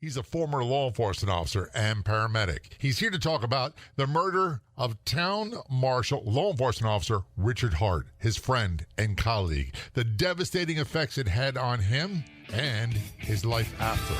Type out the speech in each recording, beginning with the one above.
He's a former law enforcement officer and paramedic. He's here to talk about the murder of Town Marshal Law Enforcement Officer Richard Hart, his friend and colleague, the devastating effects it had on him and his life after.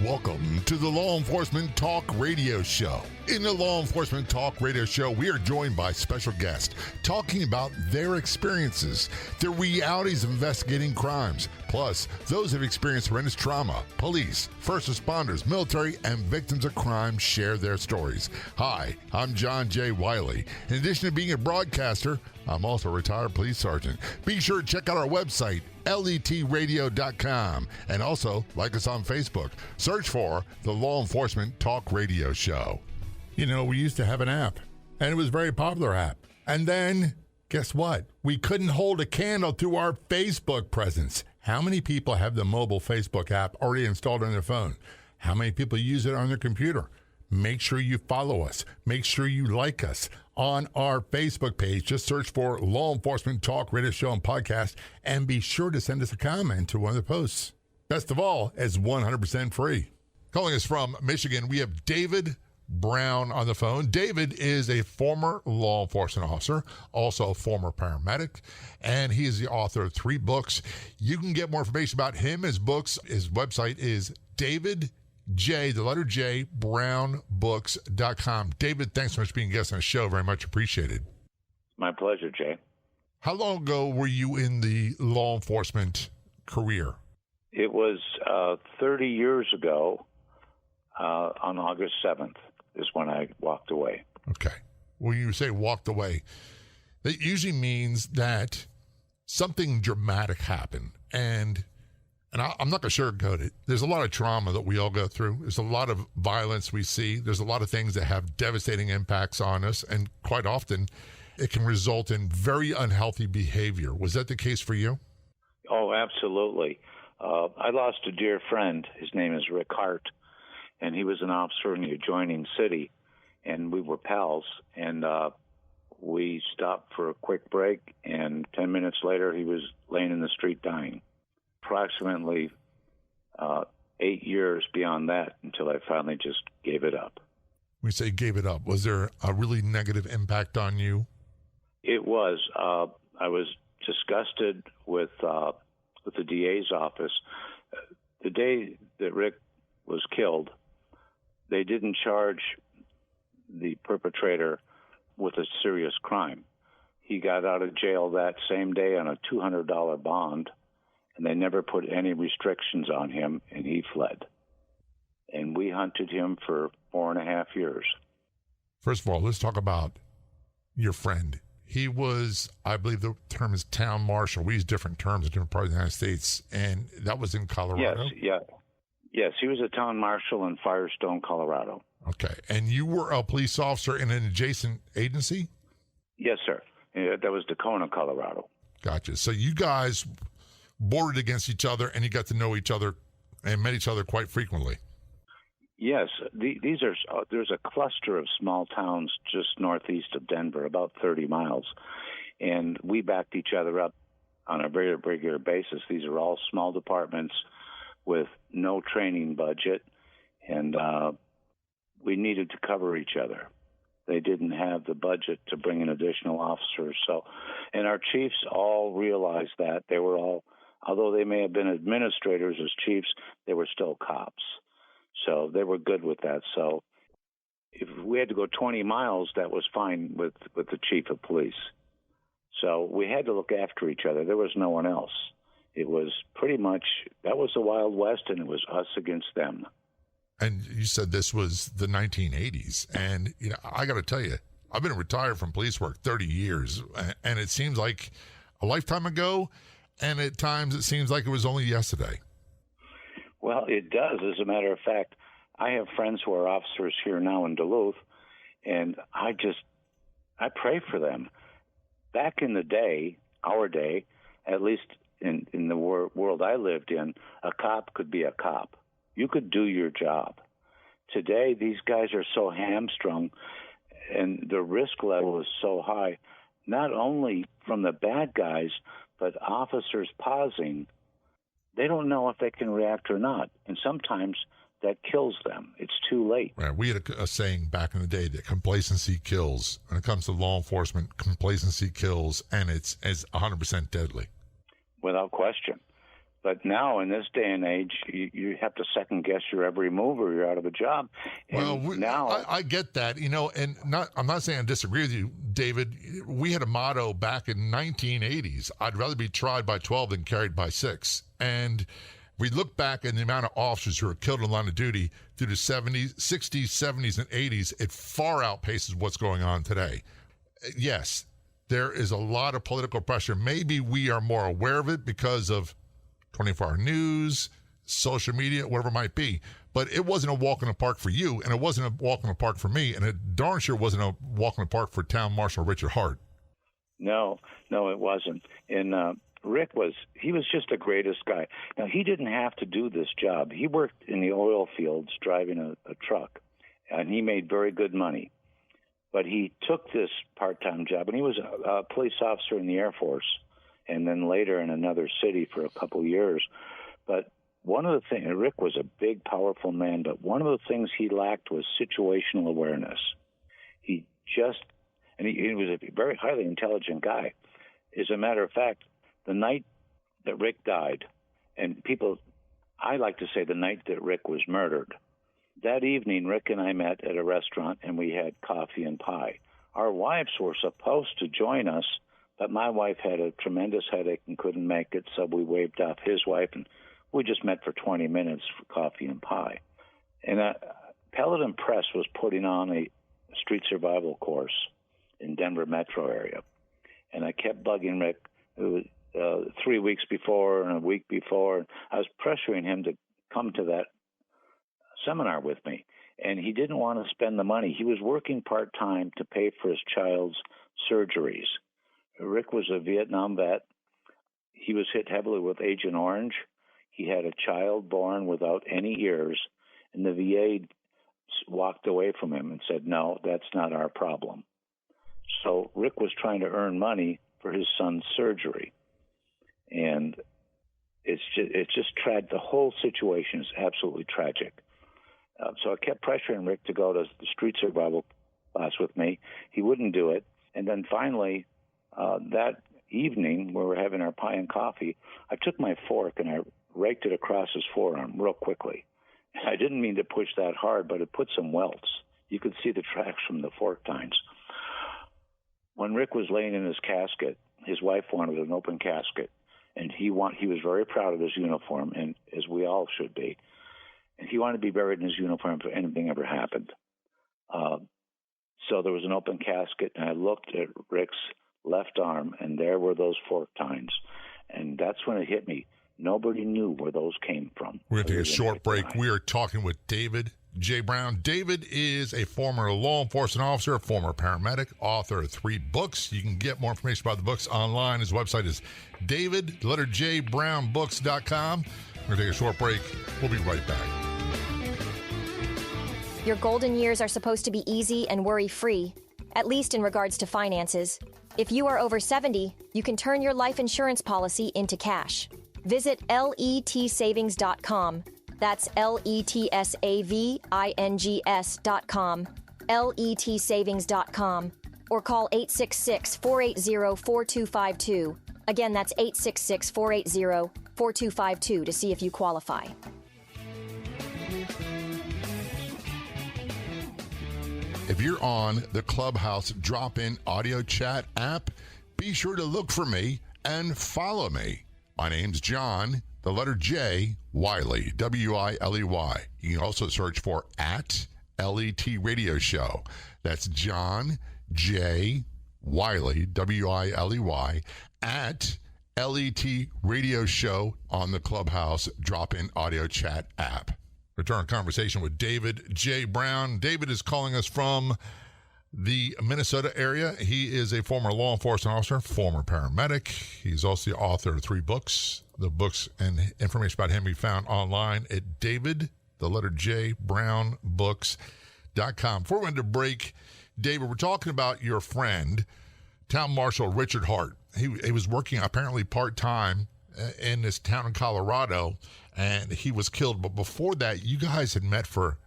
Welcome to the Law Enforcement Talk Radio Show. In the Law Enforcement Talk Radio Show, we are joined by special guests talking about their experiences, the realities of investigating crimes, plus those who have experienced horrendous trauma. Police, first responders, military, and victims of crime share their stories. Hi, I'm John J. Wiley. In addition to being a broadcaster, I'm also a retired police sergeant. Be sure to check out our website, letradio.com, and also like us on Facebook. Search for the Law Enforcement Talk Radio Show. You know, we used to have an app, and it was a very popular app. And then, guess what? We couldn't hold a candle to our Facebook presence. How many people have the mobile Facebook app already installed on their phone? How many people use it on their computer? Make sure you follow us. Make sure you like us on our Facebook page. Just search for Law Enforcement Talk Radio Show and Podcast, and be sure to send us a comment to one of the posts. Best of all, it's 100% free. Calling us from Michigan, we have David Brown on the phone. David is a former law enforcement officer, also a former paramedic, and he is the author of 3 books. You can get more information about him, his books. His website is brownbooks.com. David, thanks so much for being a guest on the show. Very much appreciated. My pleasure, Jay. How long ago were you in the law enforcement career? It was 30 years ago on August 7th is when I walked away. Okay. When you say walked away, that usually means that something dramatic happened. And I'm not going to sugarcoat it. There's a lot of trauma that we all go through. There's a lot of violence we see. There's a lot of things that have devastating impacts on us. And quite often, it can result in very unhealthy behavior. Was that the case for you? Oh, absolutely. I lost a dear friend. His name is Rick Hart, and he was an officer in the adjoining city, and we were pals. And we stopped for a quick break, and 10 minutes later, he was laying in the street dying. Approximately 8 years beyond that until I finally just gave it up. We say gave it up. Was there a really negative impact on you? It was. I was disgusted with the DA's office. The day that Rick was killed, they didn't charge the perpetrator with a serious crime. He got out of jail that same day on a $200 bond, and they never put any restrictions on him, and he fled. And we hunted him for 4.5 years. First of all, let's talk about your friend. He was, I believe the term is town marshal. We use different terms in different parts of the United States, and that was in Colorado? Yes, he was a town marshal in Firestone, Colorado. Okay, and you were a police officer in an adjacent agency? Yes, sir. That was Tacona, Colorado. Gotcha. So you guys bordered against each other, and you got to know each other and met each other quite frequently. Yes, there's a cluster of small towns just northeast of Denver, about 30 miles, and we backed each other up on a very regular basis. These are all small departments with no training budget, and we needed to cover each other. They didn't have the budget to bring in additional officers, and our chiefs all realized that. They were all, although they may have been administrators as chiefs, they were still cops. So they were good with that. So if we had to go 20 miles, that was fine with the chief of police. So we had to look after each other. There was no one else. It was pretty much, that was the Wild West, and it was us against them. And you said this was the 1980s. And, you know, I got to tell you, I've been retired from police work 30 years, and it seems like a lifetime ago, and at times it seems like it was only yesterday. Well, it does. As a matter of fact, I have friends who are officers here now in Duluth, and I pray for them. Back in the day, our day, at least in the world I lived in, a cop could be a cop. You could do your job. Today, these guys are so hamstrung, and the risk level is so high, not only from the bad guys, but officers pausing. They don't know if they can react or not. And sometimes that kills them. It's too late. Right. We had a saying back in the day that complacency kills. When it comes to law enforcement, complacency kills, and it's 100% deadly. Without question. But now, in this day and age, you have to second guess your every move, or you're out of a job. And I get that, and I'm not saying I disagree with you, David. We had a motto back in 1980s: "I'd rather be tried by 12 than carried by 6." And we look back at the amount of officers who are killed in the line of duty through the 70s, 60s, 70s, and 80s. It far outpaces what's going on today. Yes, there is a lot of political pressure. Maybe we are more aware of it because of 24-hour news, social media, whatever it might be. But it wasn't a walk in the park for you, and it wasn't a walk in the park for me, and it darn sure wasn't a walk in the park for Town Marshal Richard Hart. No, it wasn't. And Rick was just the greatest guy. Now, he didn't have to do this job. He worked in the oil fields driving a truck, and he made very good money. But he took this part-time job, and he was a police officer in the Air Force, and then later in another city for a couple of years. But one of the things, Rick was a big, powerful man, but one of the things he lacked was situational awareness. He was a very highly intelligent guy. As a matter of fact, the night that Rick died, and I like to say the night that Rick was murdered, that evening, Rick and I met at a restaurant, and we had coffee and pie. Our wives were supposed to join us, but my wife had a tremendous headache and couldn't make it, so we waved off his wife, and we just met for 20 minutes for coffee and pie. And Paladin Press was putting on a street survival course in Denver metro area, and I kept bugging Rick. It was 3 weeks before and a week before. I was pressuring him to come to that seminar with me, and he didn't want to spend the money. He was working part-time to pay for his child's surgeries. Rick was a Vietnam vet. He was hit heavily with Agent Orange. He had a child born without any ears, and the VA walked away from him and said, "No, that's not our problem." So Rick was trying to earn money for his son's surgery, and it's just the whole situation is absolutely tragic. So I kept pressuring Rick to go to the street survival class with me. He wouldn't do it, and then finally, that evening, where we're having our pie and coffee, I took my fork and I raked it across his forearm real quickly. I didn't mean to push that hard, but it put some welts. You could see the tracks from the fork tines. When Rick was laying in his casket, his wife wanted an open casket, and he was very proud of his uniform, and as we all should be. And he wanted to be buried in his uniform if anything ever happened. So there was an open casket, and I looked at Rick's left arm, and there were those fork tines. And that's when it hit me. Nobody knew where those came from. We're going to take a short break. We are talking with David J. Brown. David is a former law enforcement officer, a former paramedic, author of 3 books. You can get more information about the books online. His website is david.jbrownbooks.com. We're going to take a short break. We'll be right back. Your golden years are supposed to be easy and worry-free, at least in regards to finances. If you are over 70, you can turn your life insurance policy into cash. Visit letsavings.com. That's letsavings.com. letsavings.com. Or call 866-480-4252. Again, that's 866-480-4252 to see if you qualify. If you're on the Clubhouse drop-in audio chat app, be sure to look for me and follow me. My name's John, the letter J, Wiley, W-I-L-E-Y. You can also search for @LET Radio Show. That's John J. Wiley, W-I-L-E-Y, @LET Radio Show on the Clubhouse drop-in audio chat app. Return conversation with David J. Brown. David is calling us from the Minnesota area. He is a former law enforcement officer, former paramedic. He's also the author of 3 books. The books and information about him be found online at David, the letter J, brownbooks.com. Before we went to break, David, we're talking about your friend, Town Marshal Richard Hart. He was working apparently part-time in this town in Colorado, and he was killed. But before that, you guys had met for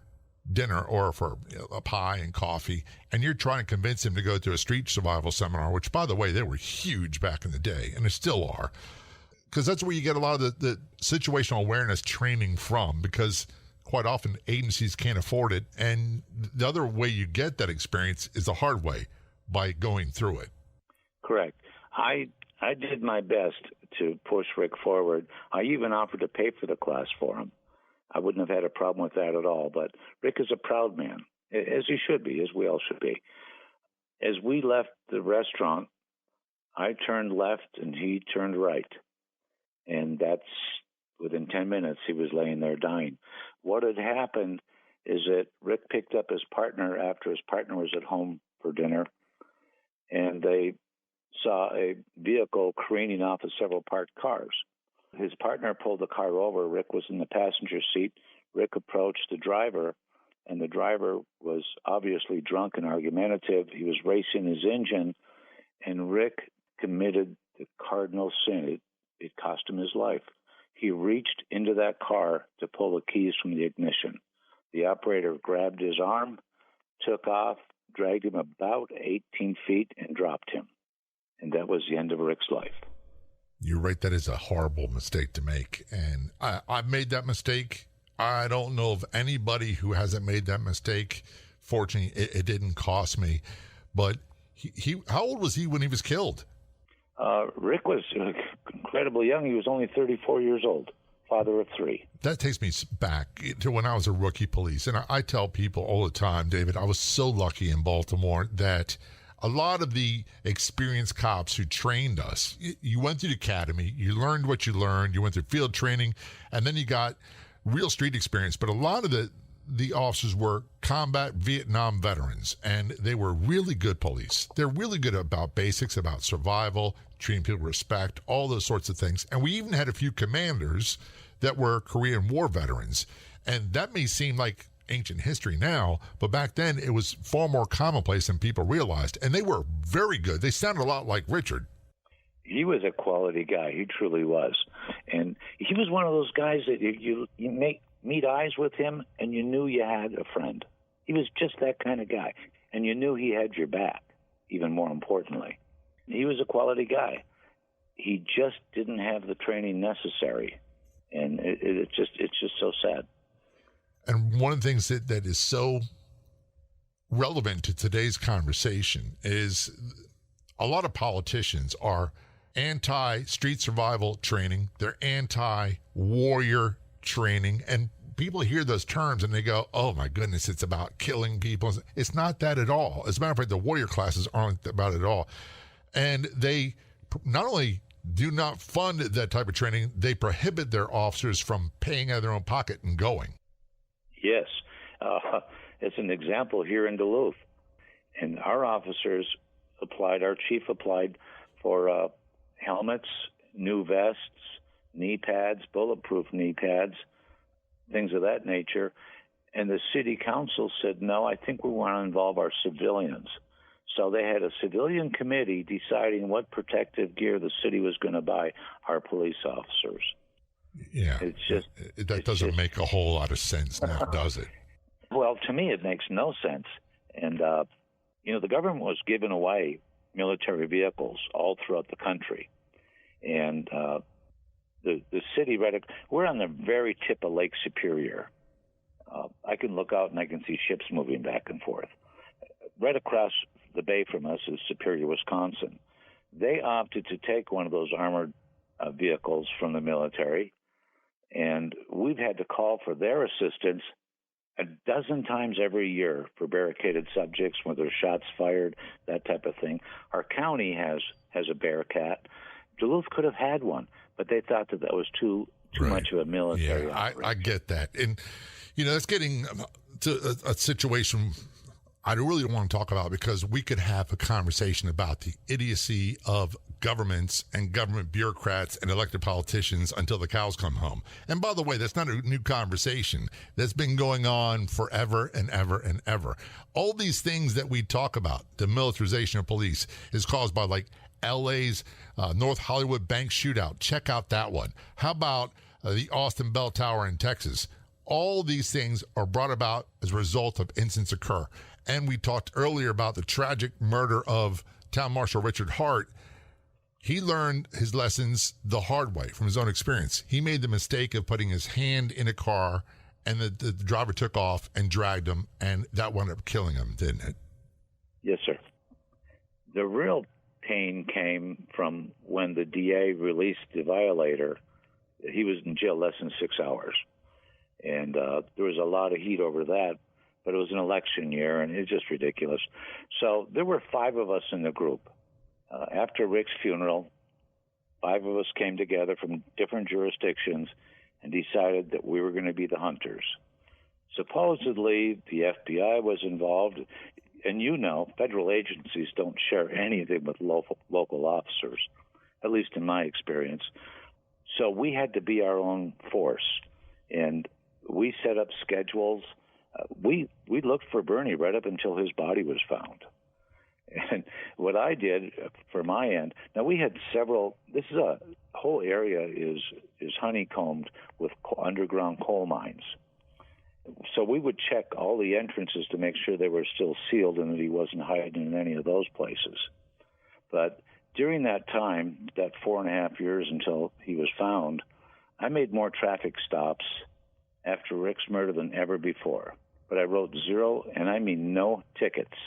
dinner or for a pie and coffee, and you're trying to convince him to go to a street survival seminar, which, by the way, they were huge back in the day, and they still are, because that's where you get a lot of the situational awareness training from, because quite often agencies can't afford it, and the other way you get that experience is the hard way, by going through it. Correct. I did my best to push Rick forward. I even offered to pay for the class for him. I wouldn't have had a problem with that at all. But Rick is a proud man, as he should be, as we all should be. As we left the restaurant, I turned left and he turned right. And that's within 10 minutes, he was laying there dying. What had happened is that Rick picked up his partner after his partner was at home for dinner, and they saw a vehicle careening off of several parked cars. His partner pulled the car over. Rick was in the passenger seat. Rick approached the driver, and the driver was obviously drunk and argumentative. He was racing his engine, and Rick committed the cardinal sin. It cost him his life. He reached into that car to pull the keys from the ignition. The operator grabbed his arm, took off, dragged him about 18 feet, and dropped him. And that was the end of Rick's life. You're right. That is a horrible mistake to make. And I've made that mistake. I don't know of anybody who hasn't made that mistake. Fortunately, it didn't cost me. But he how old was he when he was killed? Rick was incredibly young. He was only 34 years old, father of 3. That takes me back to when I was a rookie police. And I tell people all the time, David, I was so lucky in Baltimore that a lot of the experienced cops who trained us, you went through the academy, you learned what you learned, you went through field training, and then you got real street experience. But a lot of the officers were combat Vietnam veterans, and they were really good police. They're really good about basics, about survival, treating people with respect, all those sorts of things. And we even had a few commanders that were Korean War veterans. And that may seem like ancient history now, but back then it was far more commonplace than people realized, and they were very good. They sounded a lot like Richard. He was a quality guy. He truly was. And he was one of those guys that you meet eyes with him and you knew you had a friend. He was just that kind of guy, and you knew he had your back, even more importantly. He was a quality guy. He just didn't have the training necessary, and it's just so sad. And one of the things that is so relevant to today's conversation is a lot of politicians are anti-street survival training. They're anti-warrior training. And people hear those terms and they go, oh, my goodness, it's about killing people. It's not that at all. As a matter of fact, the warrior classes aren't about it at all. And they not only do not fund that type of training, they prohibit their officers from paying out of their own pocket and going. Yes. It's an example here in Duluth. And our officers applied, our chief applied for helmets, new vests, knee pads, bulletproof knee pads, things of that nature. And the city council said, no, I think we want to involve our civilians. So they had a civilian committee deciding what protective gear the city was going to buy our police officers. Yeah, that doesn't make a whole lot of sense now, does it? Well, to me, it makes no sense. And, the government was giving away military vehicles all throughout the country. And the city, we're on the very tip of Lake Superior. I can look out and I can see ships moving back and forth. Right across the bay from us is Superior, Wisconsin. They opted to take one of those armored vehicles from the military, and we've had to call for their assistance a dozen times every year for barricaded subjects, when there's shots fired, that type of thing. Our county has a Bearcat. Duluth could have had one, but they thought that was too right. much of a military operation. I get that. And, that's getting to a situation I really don't want to talk about, because we could have a conversation about the idiocy of governments and government bureaucrats and elected politicians until the cows come home. And by the way, that's not a new conversation. That's been going on forever and ever and ever. All these things that we talk about, the militarization of police, is caused by like LA's North Hollywood bank shootout. Check out that one. How about the Austin Bell Tower in Texas? All these things are brought about as a result of incidents occur. And we talked earlier about the tragic murder of Town Marshal Richard Hart. He learned his lessons the hard way from his own experience. He made the mistake of putting his hand in a car, and the driver took off and dragged him, and that wound up killing him, didn't it? Yes, sir. The real pain came from when the DA released the violator. He was in jail less than 6 hours. And there was a lot of heat over that, but it was an election year, and it's just ridiculous. So there were 5 of us in the group. After Rick's funeral, 5 of us came together from different jurisdictions and decided that we were going to be the hunters. Supposedly, the FBI was involved, and federal agencies don't share anything with local officers, at least in my experience. So we had to be our own force, and we set up schedules. We looked for Bernie right up until his body was found. And what I did for my end, now we had several, this is a whole area is honeycombed with underground coal mines. So we would check all the entrances to make sure they were still sealed and that he wasn't hiding in any of those places. But during that time, that 4.5 years until he was found, I made more traffic stops after Rick's murder than ever before. But I wrote 0, and I mean no tickets.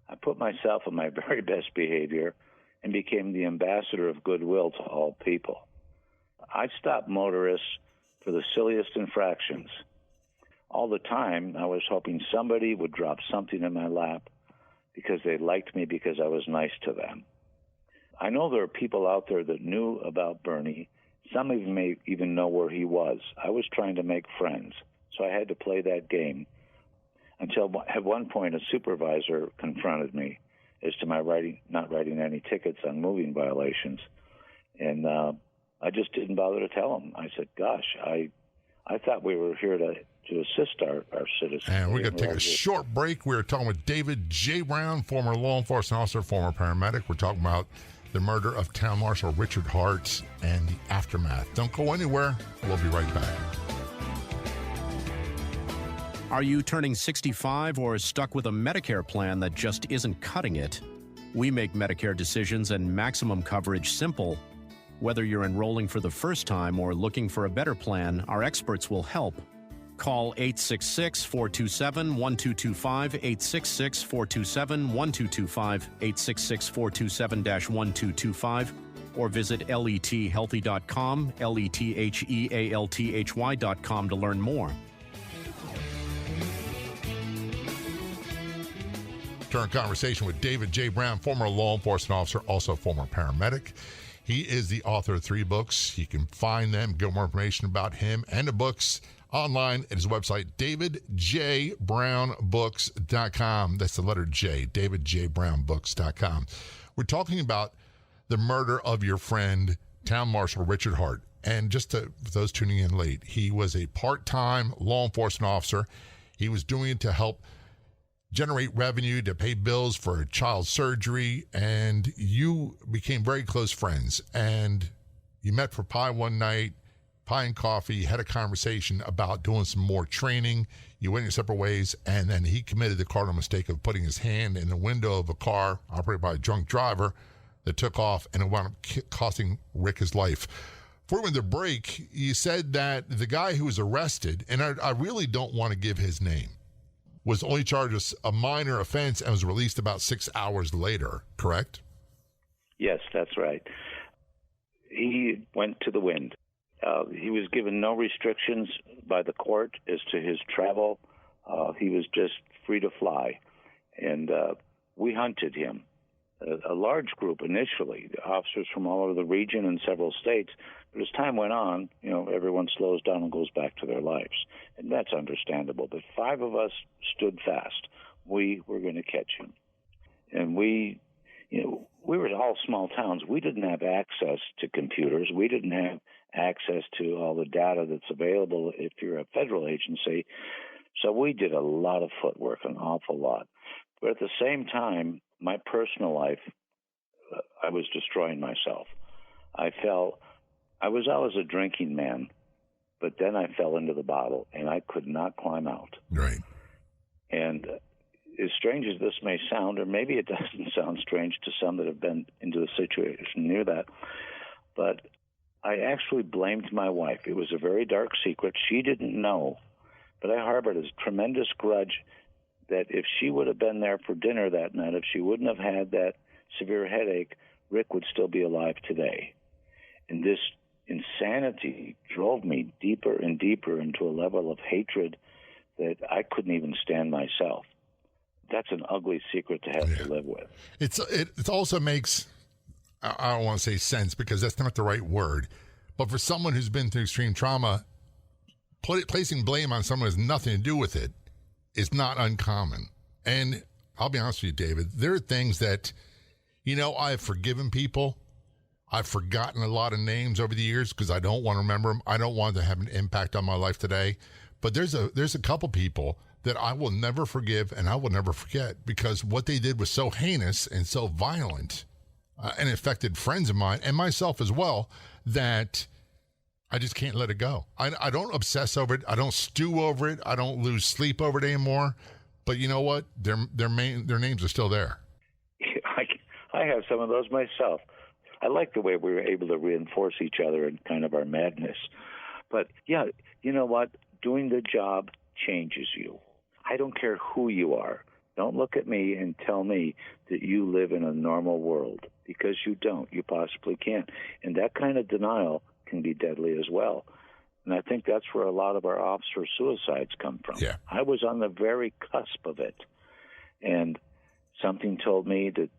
I put myself on my very best behavior and became the ambassador of goodwill to all people. I stopped motorists for the silliest infractions. All the time, I was hoping somebody would drop something in my lap because they liked me because I was nice to them. I know there are people out there that knew about Bernie. Some of them may even know where he was. I was trying to make friends, so I had to play that game. Until at one point a supervisor confronted me as to my not writing any tickets on moving violations. And I just didn't bother to tell him. I said, gosh, I thought we were here to assist our citizens. And we're going to take a short break. We're talking with David J. Brown, former law enforcement officer, former paramedic. We're talking about the murder of Town Marshal Richard Hart and the aftermath. Don't go anywhere. We'll be right back. Are you turning 65 or stuck with a Medicare plan that just isn't cutting it? We make Medicare decisions and maximum coverage simple. Whether you're enrolling for the first time or looking for a better plan, our experts will help. Call 866-427-1225, 866-427-1225, 866-427-1225, or visit lethealthy.com, lethealthy.com to learn more. Current conversation with David J. Brown, former law enforcement officer, also former paramedic. He is the author of 3 books. You can find them, get more information about him and the books online at his website, davidjbrownbooks.com. That's the letter J, davidjbrownbooks.com. We're talking about the murder of your friend, Town Marshal Richard Hart. And just for those tuning in late, he was a part-time law enforcement officer. He was doing it to help generate revenue to pay bills for child surgery, and you became very close friends. And you met for pie one night, pie and coffee, had a conversation about doing some more training. You went your separate ways, and then he committed the cardinal mistake of putting his hand in the window of a car operated by a drunk driver that took off, and it wound up costing Rick his life. Before we went to break, you said that the guy who was arrested, and I really don't want to give his name, was only charged with a minor offense and was released about 6 hours later, correct? Yes, that's right. He went to the wind. He was given no restrictions by the court as to his travel. He was just free to fly. And we hunted him. A large group initially, officers from all over the region and several states. But as time went on, everyone slows down and goes back to their lives. And that's understandable. But 5 of us stood fast. we were going to catch him. And we were all small towns. We didn't have access to computers. We didn't have access to all the data that's available if you're a federal agency. So we did a lot of footwork, an awful lot. But at the same time, my personal life, I was destroying myself. I was always a drinking man, but then I fell into the bottle, and I could not climb out. Right. And as strange as this may sound, or maybe it doesn't sound strange to some that have been into a situation near that, but I actually blamed my wife. It was a very dark secret. She didn't know, but I harbored a tremendous grudge that if she would have been there for dinner that night, if she wouldn't have had that severe headache, Rick would still be alive today. And this insanity drove me deeper and deeper into a level of hatred that I couldn't even stand myself. That's an ugly secret to have to live with. It also makes, I don't want to say sense because that's not the right word, but for someone who's been through extreme trauma, placing blame on someone who has nothing to do with it is not uncommon. And I'll be honest with you, David, there are things that, I've forgiven people. I've forgotten a lot of names over the years because I don't want to remember them. I don't want to have an impact on my life today. But there's a couple people that I will never forgive and I will never forget because what they did was so heinous and so violent and affected friends of mine and myself as well that I just can't let it go. I don't obsess over it. I don't stew over it. I don't lose sleep over it anymore. But you know what? Their names are still there. I have some of those myself. I like the way we were able to reinforce each other in kind of our madness. But, yeah, you know what? Doing the job changes you. I don't care who you are. Don't look at me and tell me that you live in a normal world because you don't. You possibly can't. And that kind of denial can be deadly as well. And I think that's where a lot of our officer suicides come from. Yeah. I was on the very cusp of it. And something told me that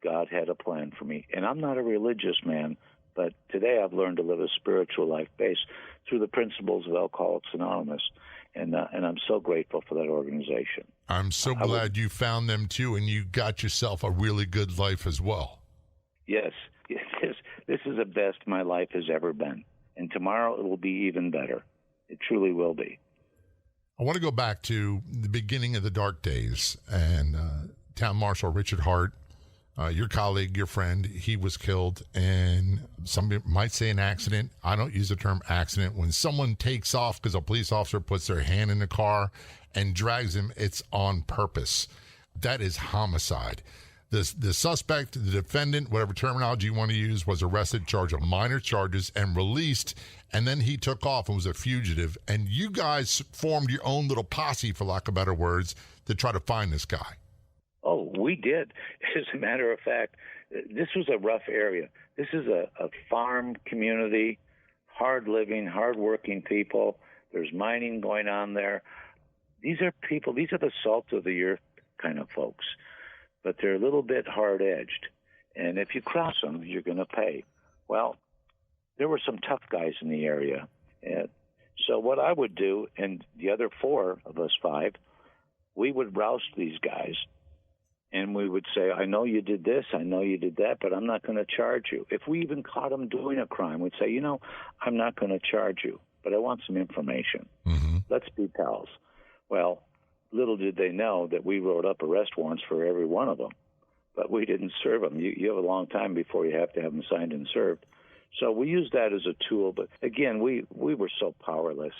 God had a plan for me. And I'm not a religious man, but today I've learned to live a spiritual life based through the principles of Alcoholics Anonymous. And I'm so grateful for that organization. I'm so glad you found them too, and you got yourself a really good life as well. Yes. This is the best my life has ever been. And tomorrow it will be even better. It truly will be. I want to go back to the beginning of the dark days and Town Marshal Richard Hart, your colleague, your friend, he was killed, and somebody might say an accident. I don't use the term accident. When someone takes off because a police officer puts their hand in the car and drags him, it's on purpose. That is homicide. The suspect, the defendant, whatever terminology you want to use, was arrested, charged with minor charges, and released, and then he took off and was a fugitive. And you guys formed your own little posse, for lack of better words, to try to find this guy. Oh, we did. As a matter of fact, this was a rough area. This is a farm community, hard-living, hard-working people. There's mining going on there. These are the salt of the earth kind of folks, but they're a little bit hard-edged. And if you cross them, you're going to pay. Well, there were some tough guys in the area. And so what I would do, and the other four of us five, we would roust these guys. And we would say, I know you did this, I know you did that, but I'm not going to charge you. If we even caught them doing a crime, we'd say, I'm not going to charge you, but I want some information. Mm-hmm. Let's be pals. Well, little did they know that we wrote up arrest warrants for every one of them, but we didn't serve them. You have a long time before you have to have them signed and served. So we used that as a tool, but again, we were so powerless.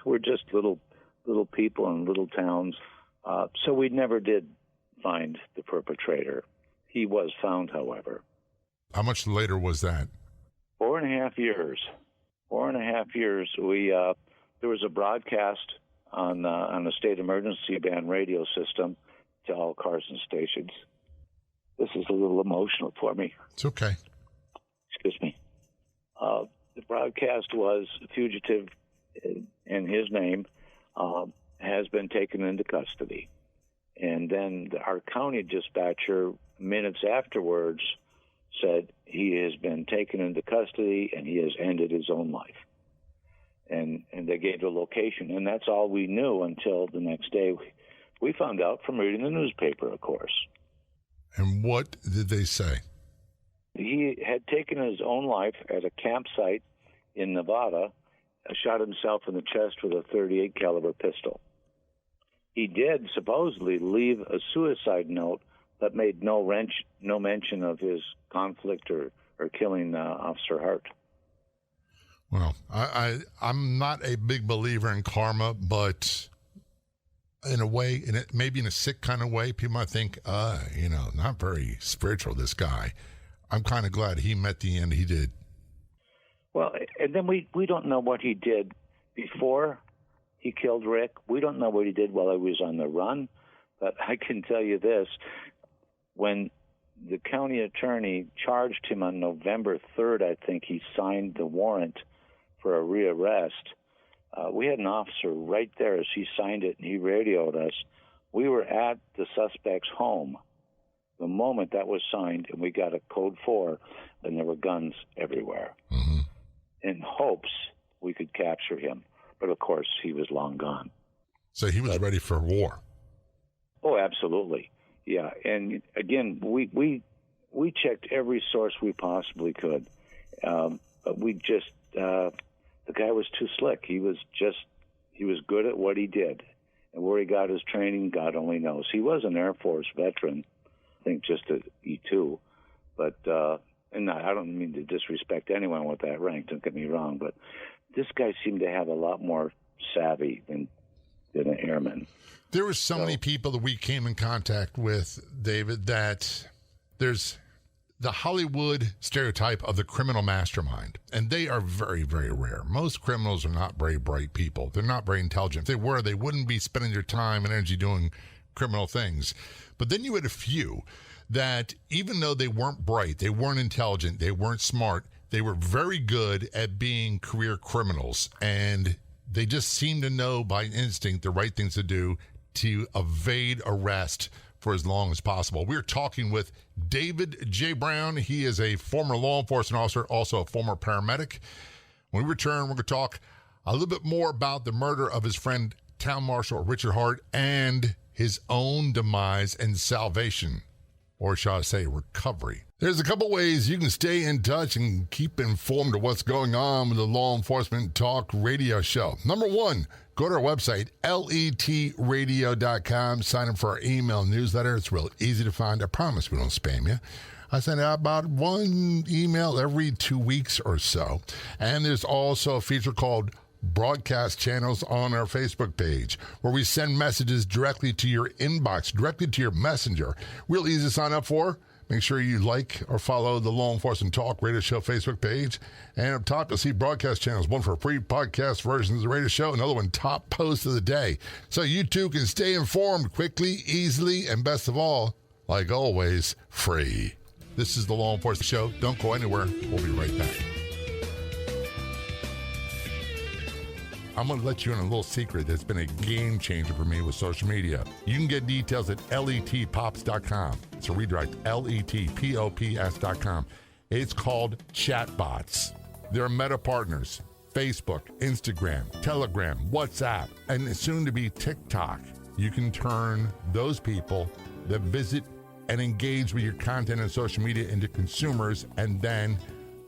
We're just little people in little towns, so we never did find the perpetrator. He was found, however. How much later was that? 4.5 years. 4.5 years. There was a broadcast on the state emergency band radio system to all cars and stations. This is a little emotional for me. It's okay. Excuse me. The broadcast was fugitive, and his name has been taken into custody. And then our county dispatcher, minutes afterwards, said he has been taken into custody and he has ended his own life. And they gave the location. And that's all we knew until the next day. We found out from reading the newspaper, of course. And what did they say? He had taken his own life at a campsite in Nevada, shot himself in the chest with a .38 caliber pistol. He did supposedly leave a suicide note that made no mention of his conflict or killing Officer Hart. Well, I'm not a big believer in karma, but in a way, maybe in a sick kind of way, people might think, not very spiritual, this guy. I'm kind of glad he met the end he did. Well, and then we don't know what he did before he killed Rick. We don't know what he did while he was on the run. But I can tell you this, when the county attorney charged him on November 3rd, I think he signed the warrant for a rearrest. We had an officer right there as he signed it, and he radioed us. We were at the suspect's home the moment that was signed, and we got a code 4, and there were guns everywhere. Mm-hmm. In hopes we could capture him. But, of course, he was long gone. So he was ready for war. Oh, absolutely. Yeah, and again, we checked every source we possibly could. But we just, the guy was too slick. He was good at what he did. And where he got his training, God only knows. He was an Air Force veteran, I think just an E2. But, and I don't mean to disrespect anyone with that rank, don't get me wrong, but this guy seemed to have a lot more savvy than an airman. There were so many people that we came in contact with, David, that there's the Hollywood stereotype of the criminal mastermind, and they are very, very rare. Most criminals are not very bright people. They're not very intelligent. If they were, they wouldn't be spending their time and energy doing criminal things. But then you had a few that, even though they weren't bright, they weren't intelligent, they weren't smart, they were very good at being career criminals, and they just seemed to know by instinct the right things to do to evade arrest for as long as possible. We're talking with David J. Brown. He is a former law enforcement officer, also a former paramedic. When we return, we're going to talk a little bit more about the murder of his friend, Town Marshal Richard Hart, and his own demise and salvation, or shall I say recovery. There's a couple ways you can stay in touch and keep informed of what's going on with the Law Enforcement Talk radio show. Number one, go to our website, letradio.com. Sign up for our email newsletter. It's real easy to find. I promise we don't spam you. I send out about one email every 2 weeks or so. And there's also a feature called Broadcast Channels on our Facebook page, where we send messages directly to your inbox, directly to your messenger. Real easy to sign up for. Make sure you like or follow the Law Enforcement Talk radio show Facebook page. And up top, you'll see broadcast channels, one for free podcast versions of the radio show, another one top post of the day. So you too can stay informed quickly, easily, and best of all, like always, free. This is the Law Enforcement Show. Don't go anywhere. We'll be right back. I'm going to let you in a little secret that's been a game changer for me with social media. You can get details at letpops.com. It's a redirect, letpops.com. It's called Chatbots. They're Meta partners, Facebook, Instagram, Telegram, WhatsApp, and soon to be TikTok. You can turn those people that visit and engage with your content on social media into consumers and then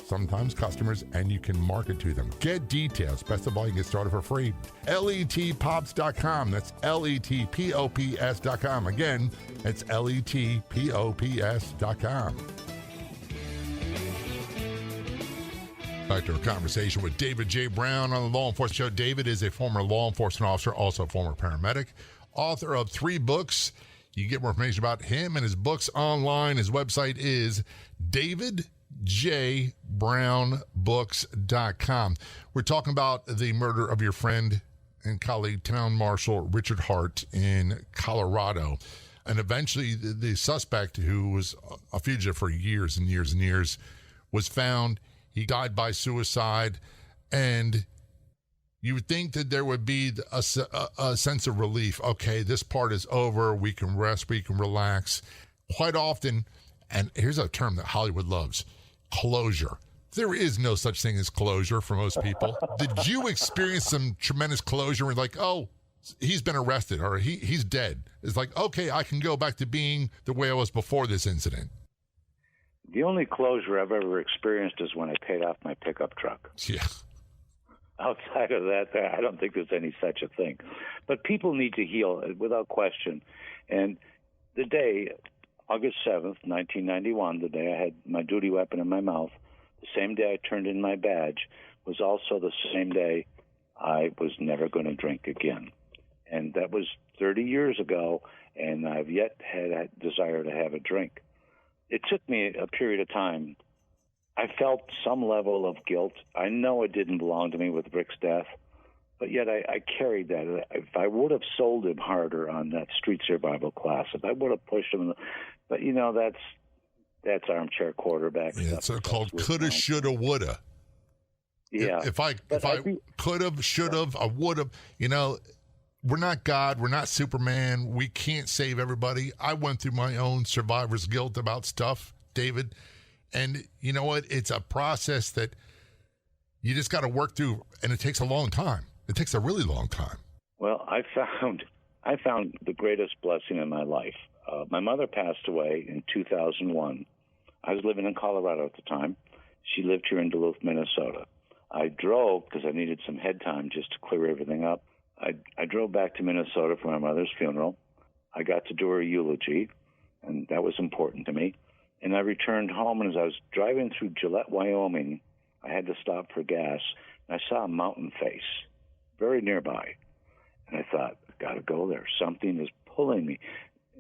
sometimes customers, and you can market to them. Get details. Best of all, you can get started for free. letpops.com. That's letpops.com. Again, it's letpops.com. Back to our conversation with David J. Brown on the Law Enforcement Show. David is a former law enforcement officer, also a former paramedic, author of 3 books. You can get more information about him and his books online. His website is davidjbrownbooks.com. We're talking about the murder of your friend and colleague, Town Marshal Richard Hart in Colorado. And eventually the suspect, who was a fugitive for years and years and years, was found. He died by suicide. And you would think that there would be a sense of relief. Okay, this part is over. We can rest. We can relax. Quite often, and here's a term that Hollywood loves, closure. There is no such thing as closure for most people. Did you experience some tremendous closure where you're like, oh, he's been arrested or he's dead. It's like, okay, I can go back to being the way I was before this incident. The only closure I've ever experienced is when I paid off my pickup truck. Yeah. Outside of that, I don't think there's any such a thing. But people need to heal without question. And the day, August 7th, 1991, the day I had my duty weapon in my mouth, the same day I turned in my badge, was also the same day I was never going to drink again. And that was 30 years ago, and I've yet had that desire to have a drink. It took me a period of time. I felt some level of guilt. I know it didn't belong to me with Rick's death, but yet I carried that. If I would have sold him harder on that street survival class, if I would have pushed him, but that's armchair quarterback Yeah, stuff. it's called coulda, shoulda, woulda. Yeah. If I could have, should have, I would have, we're not God. We're not Superman. We can't save everybody. I went through my own survivor's guilt about stuff, David. And you know what? It's a process that you just got to work through, and it takes a long time. It takes a really long time. Well, I found the greatest blessing in my life. My mother passed away in 2001. I was living in Colorado at the time. She lived here in Duluth, Minnesota. I drove because I needed some head time just to clear everything up. I drove back to Minnesota for my mother's funeral. I got to do her eulogy, and that was important to me. And I returned home, and as I was driving through Gillette, Wyoming, I had to stop for gas, and I saw a mountain face very nearby. And I thought, I've got to go there. Something is pulling me.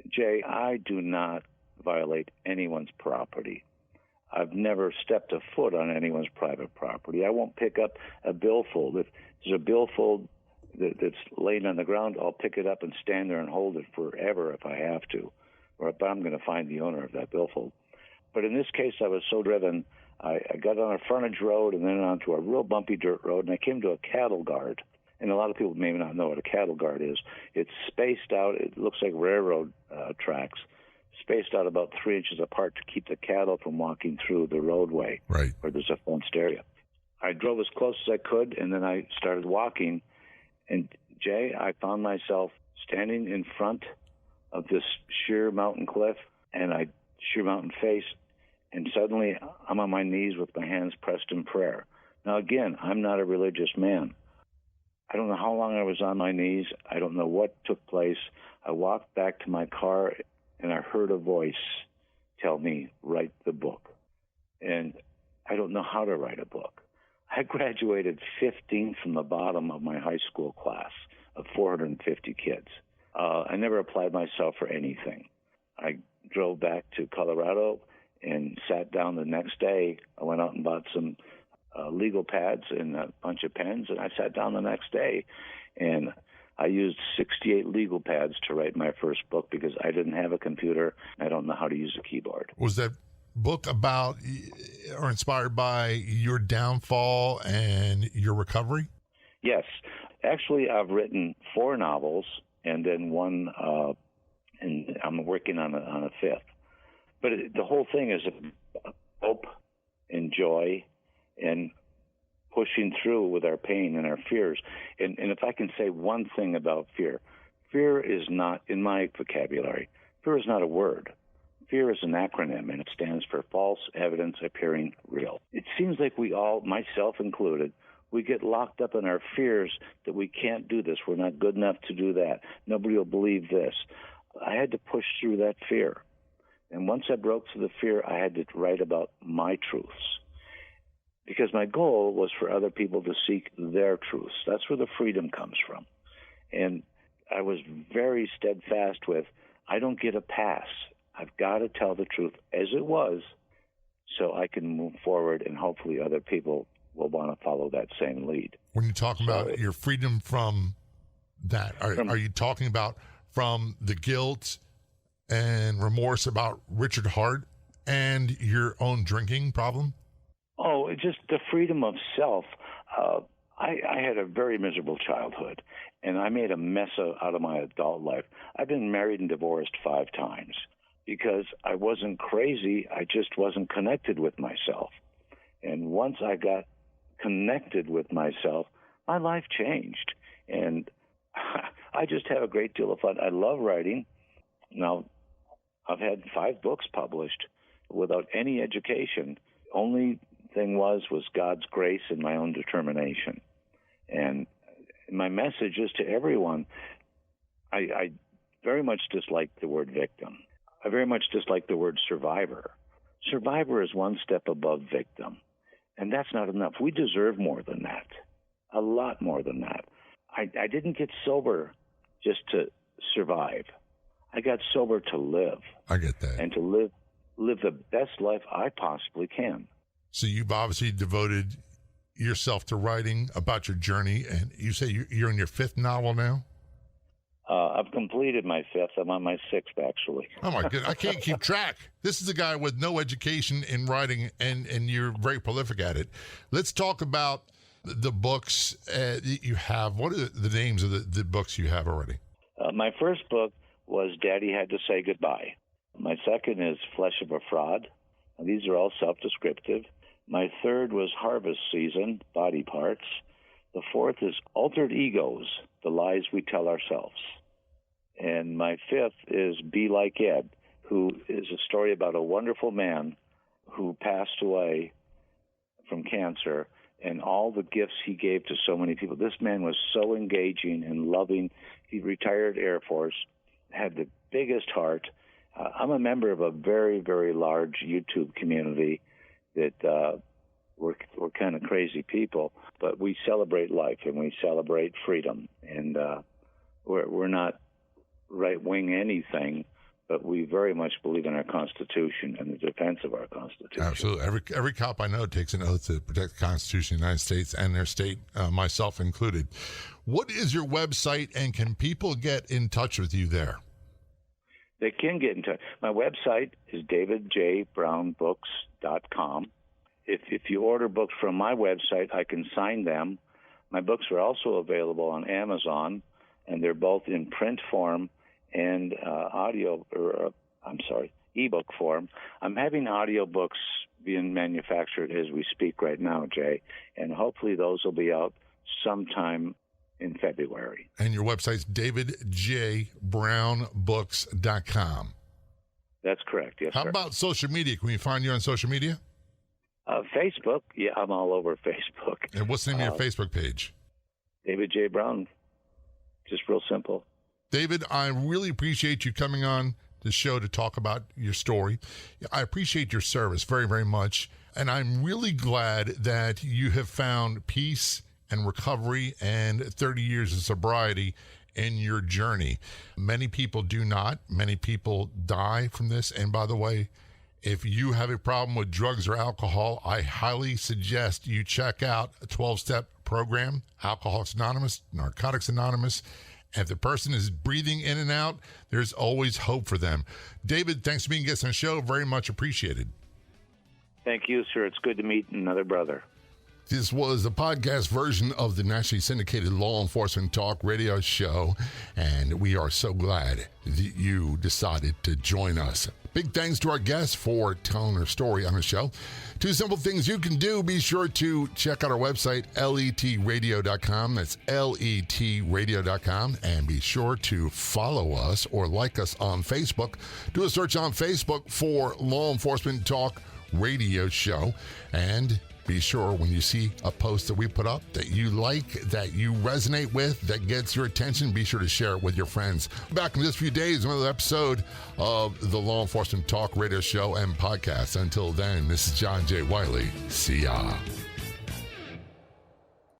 Jay, I do not violate anyone's property. I've never stepped a foot on anyone's private property. I won't pick up a billfold. If there's a billfold that's laying on the ground, I'll pick it up and stand there and hold it forever if I have to, but I'm going to find the owner of that billfold. But in this case, I was so driven, I got on a frontage road and then onto a real bumpy dirt road, and I came to a cattle guard. And a lot of people may not know what a cattle guard is. It's spaced out. It looks like railroad tracks, spaced out about 3 inches apart to keep the cattle from walking through the roadway, right, where there's a fenced area. I drove as close as I could, and then I started walking. And, Jay, I found myself standing in front of this sheer mountain cliff and sheer mountain face, and suddenly I'm on my knees with my hands pressed in prayer. Now, again, I'm not a religious man. I don't know how long I was on my knees. I don't know what took place. I walked back to my car, and I heard a voice tell me, write the book. And I don't know how to write a book. I graduated 15th from the bottom of my high school class of 450 kids. I never applied myself for anything. I drove back to Colorado and sat down the next day. I went out and bought some legal pads and a bunch of pens, and I sat down the next day, and I used 68 legal pads to write my first book because I didn't have a computer. I don't know how to use a keyboard. Was that book about or inspired by your downfall and your recovery? Yes. Actually, I've written 4 novels and then one, and I'm working on a 5th. But the whole thing is hope and joy and pushing through with our pain and our fears. And if I can say one thing about fear, fear is not, in my vocabulary, fear is not a word. Fear is an acronym, and it stands for false evidence appearing real. It seems like we all, myself included, we get locked up in our fears that we can't do this. We're not good enough to do that. Nobody will believe this. I had to push through that fear. And once I broke through the fear, I had to write about my truths. Because my goal was for other people to seek their truths. That's where the freedom comes from. And I was very steadfast with, I don't get a pass. I've got to tell the truth as it was so I can move forward, and hopefully other people will want to follow that same lead. When you talk about your freedom from that, are you talking about from the guilt and remorse about Richard Hart and your own drinking problem? Oh, it's just the freedom of self. I had a very miserable childhood, and I made a mess out of my adult life. I've been married and divorced 5 times because I wasn't crazy. I just wasn't connected with myself. And once I got connected with myself, my life changed. And I just have a great deal of fun. I love writing. Now, I've had 5 books published without any education. Only thing was God's grace and my own determination. And my message is to everyone, I very much dislike the word victim. I very much dislike the word survivor. Survivor is one step above victim, and that's not enough. We deserve more than that, a lot more than that. I didn't get sober just to survive. I got sober to live. I get that. And to live the best life I possibly can. So you've obviously devoted yourself to writing about your journey, and you say you're in your 5th novel now? I've completed my 5th. I'm on my 6th, actually. Oh, my goodness. I can't keep track. This is a guy with no education in writing, and you're very prolific at it. Let's talk about the books that you have. What are the names of the books you have already? My first book was Daddy Had to Say Goodbye. My second is Flesh of a Fraud. And these are all self-descriptive. My third was Harvest Season, Body Parts. The fourth is Altered Egos, The Lies We Tell Ourselves. And my 5th is Be Like Ed, who is a story about a wonderful man who passed away from cancer and all the gifts he gave to so many people. This man was so engaging and loving. He retired Air Force, had the biggest heart. I'm a member of a very, very large YouTube community that we're kind of crazy people, but we celebrate life and we celebrate freedom. And we're not right-wing anything, but we very much believe in our Constitution and the defense of our Constitution. Absolutely. Every cop I know takes an oath to protect the Constitution of the United States and their state, myself included. What is your website, and can people get in touch with you there? They can get in touch. My website is davidjbrownbooks.com. If you order books from my website, I can sign them. My books are also available on Amazon, and they're both in print form and ebook form. I'm having audiobooks being manufactured as we speak right now, Jay, and hopefully those will be out sometime in February. And your website's davidjbrownbooks.com. That's correct, yes, How sir. about social media? Can we find you on social media? Facebook, yeah, I'm all over Facebook. And what's the name of your Facebook page? David J. Brown, just real simple. David, I really appreciate you coming on the show to talk about your story. I appreciate your service very, very much. And I'm really glad that you have found peace and recovery and 30 years of sobriety in your journey. Many people do not. Many people die from this. And by the way, if you have a problem with drugs or alcohol, I highly suggest you check out a 12-step program, Alcoholics Anonymous, Narcotics Anonymous. And if the person is breathing in and out, there's always hope for them. David, thanks for being a guest on the show. Very much appreciated. Thank you, sir. It's good to meet another brother. This was a podcast version of the nationally syndicated Law Enforcement Talk radio show, and we are so glad that you decided to join us. Big thanks to our guests for telling their story on the show. 2 simple things you can do. Be sure to check out our website, letradio.com. That's letradio.com. And be sure to follow us or like us on Facebook. Do a search on Facebook for Law Enforcement Talk radio show. And be sure when you see a post that we put up that you like, that you resonate with, that gets your attention, be sure to share it with your friends. Back in just a few days, another episode of the Law Enforcement Talk radio show and podcast. Until then, this is John J. Wiley. See ya.